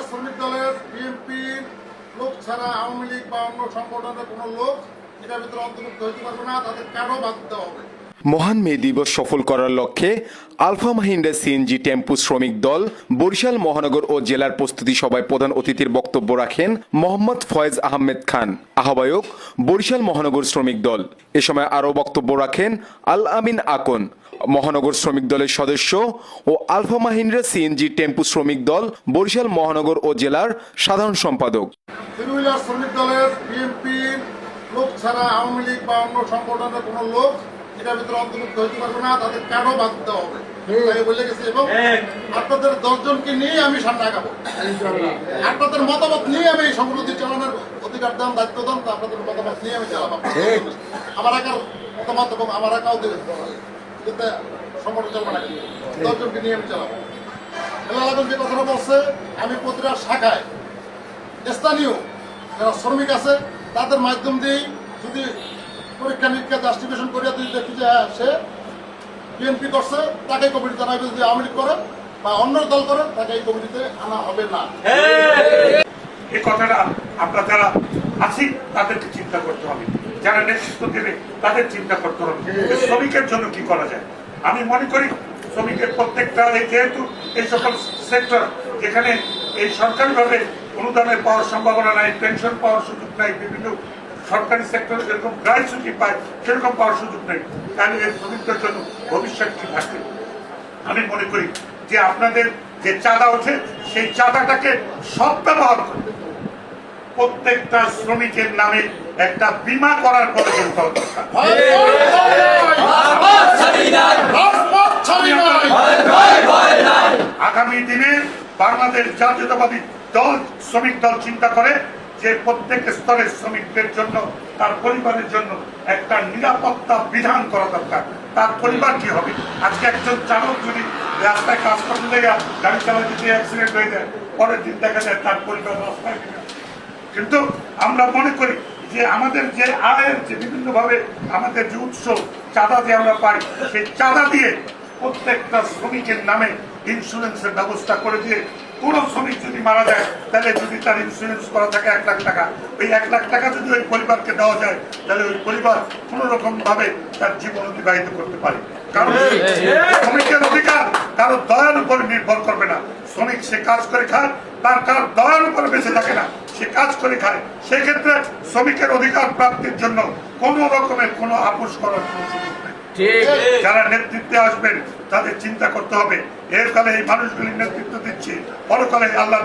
শ্রমিক দলের বিএনপি লোক ছাড়া আওয়ামী লীগ বা অন্য সংগঠনের কোনো লোক এটার ভিতরে অন্তর্ভুক্ত হইতে পারবে না, তাদের কারো বাদ দেওয়া হবে। মহান মে দিবস সফল করার লক্ষ্যে আলফা মাহিন্দ্রা সিএনজি টেম্পু শ্রমিক দল বরিশাল মহানগর ও জেলার প্রস্তুতি সভায় প্রধান অতিথির বক্তব্য রাখেন মোহাম্মদ ফয়েজ আহমেদ খান, আহ্বায়ক বরিশাল মহানগর শ্রমিক দল। এ সময় আরও বক্তব্য রাখেন আল আমিন আকন, মহানগর শ্রমিক দলের সদস্য ও আলফা মাহিন্দ্রা সিএনজি টেম্পু শ্রমিক দল বরিশাল মহানগর ও জেলার সাধারণ সম্পাদক। শ্রমিক দলের বিএনপি লোক ছাড়া আওয়ামী লীগ বা অন্য সংগঠনের কোনো লোক এটার ভিতরে অন্তর্ভুক্ত হইতে পারবে না, তাদের কারো বাদ দেওয়া হবে বলে গেছে। এবং আপনাদের 10 জনকে নিয়ে আমি সামনে আগাবো। আপনাদের মতামত নিয়ে আমি এই সংগঠনটি চালানোর অধিকার দাম, দায়িত্ব দাম, আপনাদের মতামত নিয়ে আমি চালাবো। আমার একার মতামত এবং আমার একাও দেবে সংগঠন চালাবো না, 10 জনকে নিয়ে আমি চালাবো। আলম যে কথাটা বলছে, আমি প্রতিটা শাখায় স্থানীয় যারা শ্রমিক আছে তাদের মাধ্যম দিয়েই যদি পরীক্ষা নিরীক্ষা জাস্টিফিকেশন করে যদি দেখি যে হ্যাঁ সে বিএনপি করছে, তাকে কমিটি জানাবে। যদি আওয়ামী লীগ করে বা অন্য দল করে তাকে এই কমিটিতে আনা হবে না। এই কথাটা আমরা যারা আছি তাদেরকে চিন্তা করতে হবে, যারা নেতৃত্ব দেবে তাদের চিন্তা করতে হবে শ্রমিকের জন্য কি করা যায়। আমি মনে করি শ্রমিকের প্রত্যেকটা যেহেতু এই সকল সেক্টর যেখানে এই সরকারিভাবে অনুদানের পাওয়ার সম্ভাবনা নাই, পেনশন পাওয়ার সুযোগ নাই, বিভিন্ন সরকারি সেক্টরে যেরকম গ্রাহ্যসূচি পায় সেরকম পাওয়ার সুযোগ নেই, তাহলে এই শ্রমিকদের জন্য ভবিষ্যৎ কি থাকবে। আমি মনে করি যে আপনাদের যে চাঁদা ওঠে সেই চাঁদাটাকে সদ্ব্যবহার করবে, প্রত্যেকটা শ্রমিকের নামে একটা বীমা করার প্রয়োজন দরকার। আগামী দিনে বাংলাদেশ জাতীয়তাবাদী দল শ্রমিক দল চিন্তা করে যে প্রত্যেক স্তরের শ্রমিকদের জন্য, তার পরিবারের জন্য একটা নিরাপত্তা বিধান করা দরকার। তার পরিবার কি হবে? আজকে একজন চালক যদি রাস্তায় কাজ করতে যায়, গাড়ি চালাতে গিয়ে অ্যাক্সিডেন্ট হয়ে যায়, পরের দিন দেখা যায় তার পরিবার রাস্তায়। কিন্তু আমরা মনে করি যে আমাদের যে আয়ের যে বিভিন্ন ভাবে আমাদের যে উৎস চাঁদা যে আমরা পাই, সেই চাঁদা দিয়ে প্রত্যেকটা শ্রমিকের নামে ইন্স্যুরেন্সের ব্যবস্থা করে দিয়ে কোন শ্রমিক যদি মারা যায় তাহলে যদি তার ইন্স্যুরেন্স করা থাকে 1 লাখ টাকা, ওই 1 লাখ টাকা যদি ওই পরিবারকে দেওয়া যায় তাহলে ওই পরিবার কোন রকম ভাবে তার জীবন অতিবাহিত করতে পারে। কারণ শ্রমিকের অধিকার কারো দয়ার উপর নির্ভর করবে না। শ্রমিক সে কাজ করে খায়, তার কারো দয়ার উপরে বেঁচে থাকে না, সে কাজ করে খায়। সেক্ষেত্রে শ্রমিকের অধিকার প্রাপ্তির জন্য কোন রকমের কোনো আপোষ করার কোনো সুযোগ নেই। যারা নেতৃত্বে আসবেন তাদের চিন্তা করতে হবে এর কালে এই মানুষগুলি নেতৃত্ব দিচ্ছে, পরকালে আল্লাহ